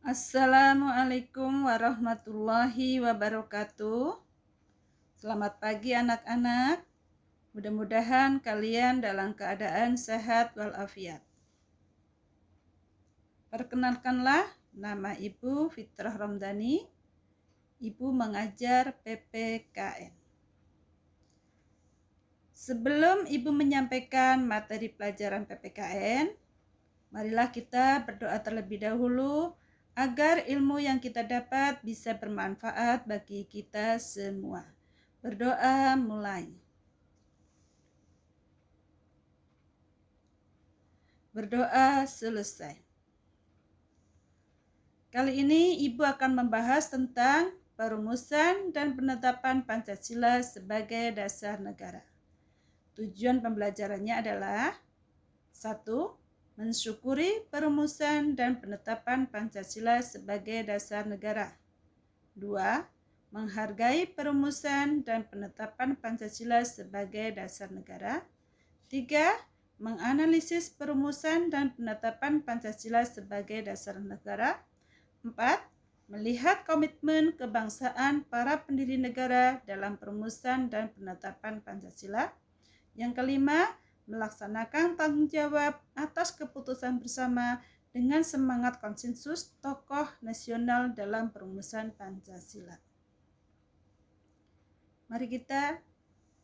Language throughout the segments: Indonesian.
Assalamualaikum warahmatullahi wabarakatuh. Selamat pagi anak-anak. Mudah-mudahan kalian dalam keadaan sehat walafiat. Perkenalkanlah, nama Ibu Fitrah Ramdhani. Ibu mengajar PPKN. Sebelum Ibu menyampaikan materi pelajaran PPKN, marilah kita berdoa terlebih dahulu agar ilmu yang kita dapat bisa bermanfaat bagi kita semua. Berdoa mulai. Berdoa selesai. Kali ini Ibu akan membahas tentang perumusan dan penetapan Pancasila sebagai dasar negara. Tujuan pembelajarannya adalah 1. Mensyukuri perumusan dan penetapan Pancasila sebagai dasar negara. 2. Menghargai perumusan dan penetapan Pancasila sebagai dasar negara. 3. Menganalisis perumusan dan penetapan Pancasila sebagai dasar negara. 4. Melihat komitmen kebangsaan para pendiri negara dalam perumusan dan penetapan Pancasila. Yang kelima, melaksanakan tanggung jawab atas keputusan bersama dengan semangat konsensus tokoh nasional dalam perumusan Pancasila. Mari kita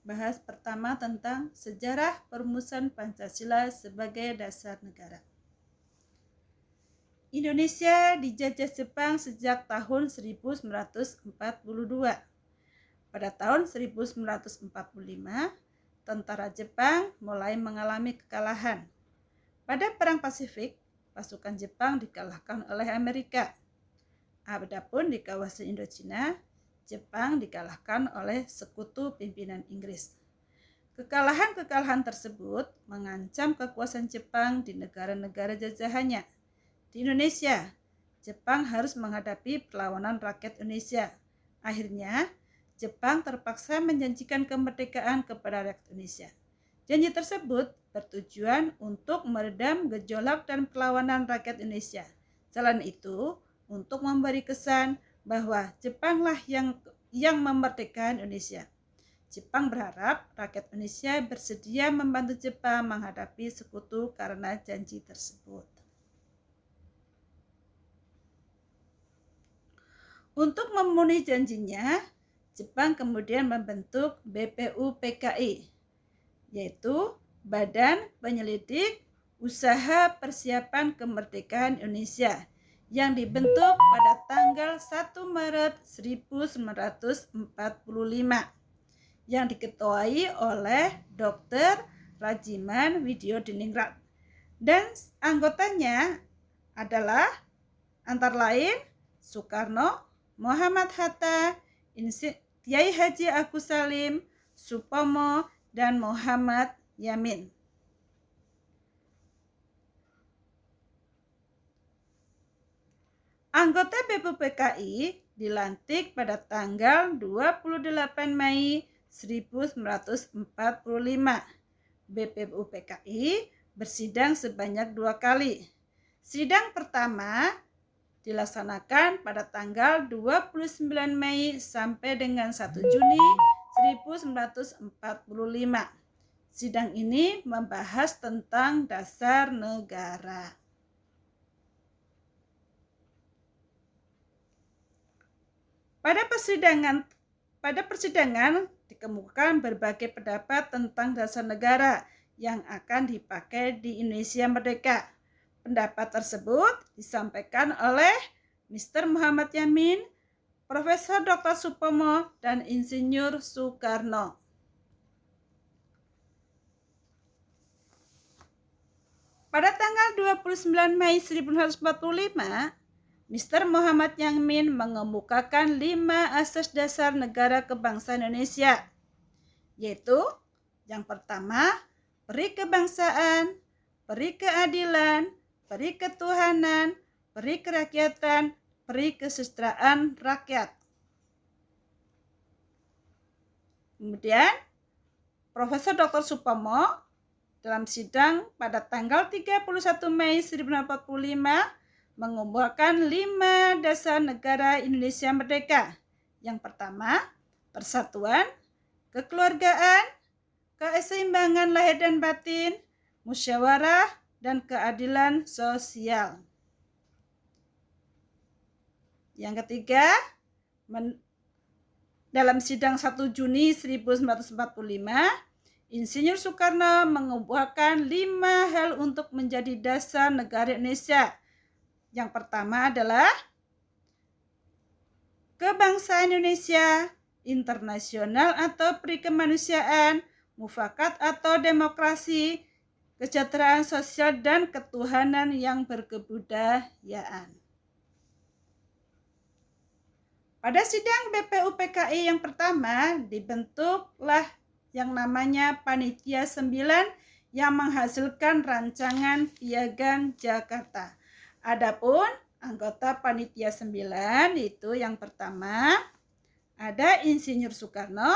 bahas pertama tentang sejarah perumusan Pancasila sebagai dasar negara. Indonesia dijajah Jepang sejak tahun 1942. Pada tahun 1945, tentara Jepang mulai mengalami kekalahan. Pada Perang Pasifik, pasukan Jepang dikalahkan oleh Amerika. Adapun di kawasan Indochina, Jepang dikalahkan oleh sekutu pimpinan Inggris. Kekalahan-kekalahan tersebut mengancam kekuasaan Jepang di negara-negara jajahannya. Di Indonesia, Jepang harus menghadapi perlawanan rakyat Indonesia. Akhirnya, Jepang terpaksa menjanjikan kemerdekaan kepada rakyat Indonesia. Janji tersebut bertujuan untuk meredam gejolak dan perlawanan rakyat Indonesia. Selain itu, untuk memberi kesan bahwa Jepanglah yang memerdekakan Indonesia. Jepang berharap rakyat Indonesia bersedia membantu Jepang menghadapi sekutu karena janji tersebut. Untuk memenuhi janjinya, Jepang kemudian membentuk BPUPKI, yaitu Badan Penyelidik Usaha Persiapan Kemerdekaan Indonesia, yang dibentuk pada tanggal 1 Maret 1945, yang diketuai oleh Dr. Rajiman Widyodiningrat, dan anggotanya adalah antara lain Soekarno, Muhammad Hatta, Kiai Haji Agus Salim, Supomo, dan Muhammad Yamin. Anggota BPUPKI dilantik pada tanggal 28 Mei 1945. BPUPKI bersidang sebanyak 2 kali. Sidang pertama dilaksanakan pada tanggal 29 Mei sampai dengan 1 Juni 1945. Sidang ini membahas tentang dasar negara. Pada persidangan dikemukakan berbagai pendapat tentang dasar negara yang akan dipakai di Indonesia Merdeka. Pendapat tersebut disampaikan oleh Mr. Muhammad Yamin, Profesor Dr. Supomo, dan Insinyur Soekarno. Pada tanggal 29 Mei 1945, Mr. Muhammad Yamin mengemukakan 5 asas dasar negara kebangsaan Indonesia, yaitu yang pertama, peri kebangsaan, peri keadilan, peri ketuhanan, peri kerakyatan, peri kesejahteraan rakyat. Kemudian, Profesor Dr. Supomo dalam sidang pada tanggal 31 Mei 1945 mengumpulkan 5 dasar negara Indonesia merdeka. Yang pertama, persatuan, kekeluargaan, keseimbangan lahir dan batin, musyawarah, dan keadilan sosial. Yang ketiga, dalam sidang 1 Juni 1945, Insinyur Soekarno mengumpulkan 5 hal untuk menjadi dasar negara Indonesia. Yang pertama adalah kebangsaan Indonesia, internasional atau perikemanusiaan, mufakat atau demokrasi, kesejahteraan sosial, dan ketuhanan yang berkebudayaan. Pada sidang BPUPKI yang pertama, dibentuklah yang namanya Panitia 9 yang menghasilkan rancangan Piagam Jakarta. Adapun anggota Panitia 9 itu yang pertama ada Insinyur Soekarno,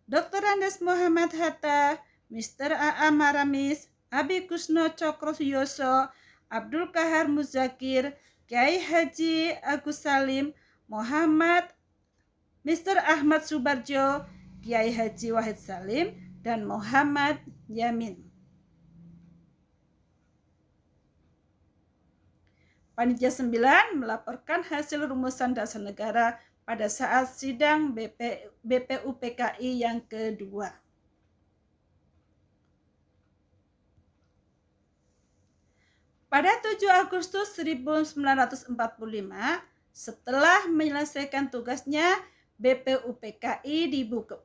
Dr. Andes Muhammad Hatta, Mr. A.A. Maramis, Abi Kusno Cokroyoso, Abdul Kahar Muzakir, Kiai Haji Agus Salim, Muhammad Mr. Ahmad Subarjo, Kiai Haji Wahid Salim, dan Muhammad Yamin. Panitia 9 melaporkan hasil rumusan dasar negara pada saat sidang BPUPKI yang kedua. Pada 7 Agustus 1945, setelah menyelesaikan tugasnya, BPUPKI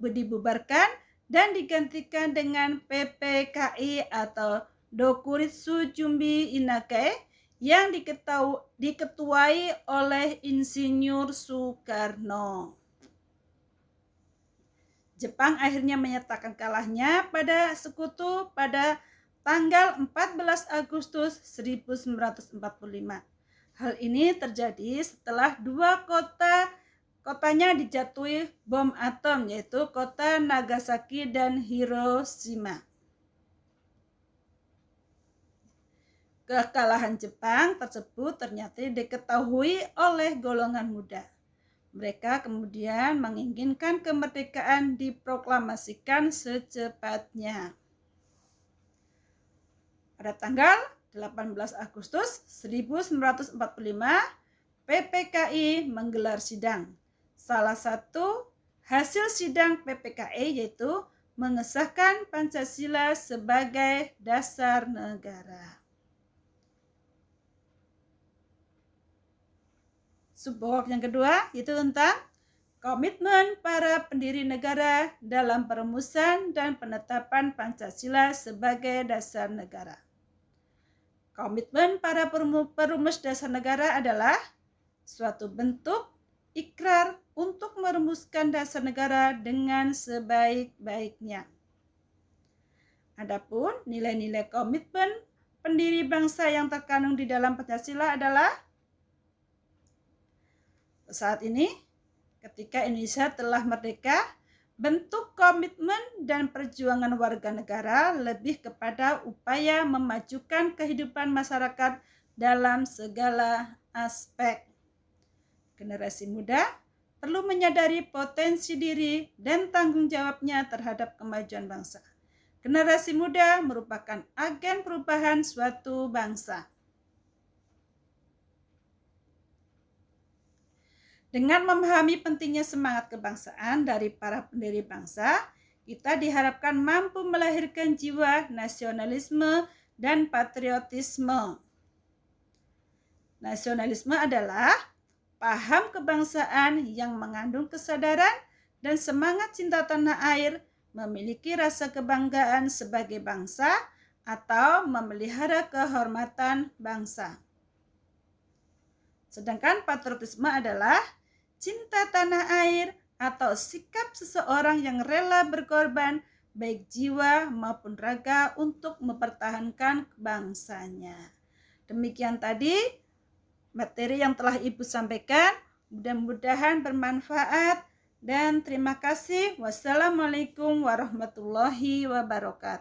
dibubarkan dan digantikan dengan PPKI atau Dokuritsu Jumbi Inake yang diketuai oleh Insinyur Soekarno. Jepang akhirnya menyatakan kalahnya pada sekutu pada tanggal 14 Agustus 1945. Hal ini terjadi setelah 2 kotanya dijatuhi bom atom, yaitu kota Nagasaki dan Hiroshima. Kekalahan Jepang tersebut ternyata diketahui oleh golongan muda. Mereka kemudian menginginkan kemerdekaan diproklamasikan secepatnya. Pada tanggal 18 Agustus 1945, PPKI menggelar sidang. Salah satu hasil sidang PPKI yaitu mengesahkan Pancasila sebagai dasar negara. Subbab yang kedua yaitu tentang komitmen para pendiri negara dalam perumusan dan penetapan Pancasila sebagai dasar negara. Komitmen para perumus dasar negara adalah suatu bentuk ikrar untuk merumuskan dasar negara dengan sebaik-baiknya. Adapun nilai-nilai komitmen pendiri bangsa yang terkandung di dalam Pancasila adalah saat ini ketika Indonesia telah merdeka, bentuk komitmen dan perjuangan warga negara lebih kepada upaya memajukan kehidupan masyarakat dalam segala aspek. Generasi muda perlu menyadari potensi diri dan tanggung jawabnya terhadap kemajuan bangsa. Generasi muda merupakan agen perubahan suatu bangsa. Dengan memahami pentingnya semangat kebangsaan dari para pendiri bangsa, kita diharapkan mampu melahirkan jiwa nasionalisme dan patriotisme. Nasionalisme adalah paham kebangsaan yang mengandung kesadaran dan semangat cinta tanah air, memiliki rasa kebanggaan sebagai bangsa, atau memelihara kehormatan bangsa. Sedangkan patriotisme adalah cinta tanah air atau sikap seseorang yang rela berkorban baik jiwa maupun raga untuk mempertahankan bangsanya. Demikian tadi materi yang telah Ibu sampaikan, mudah-mudahan bermanfaat dan terima kasih. Wassalamualaikum warahmatullahi wabarakatuh.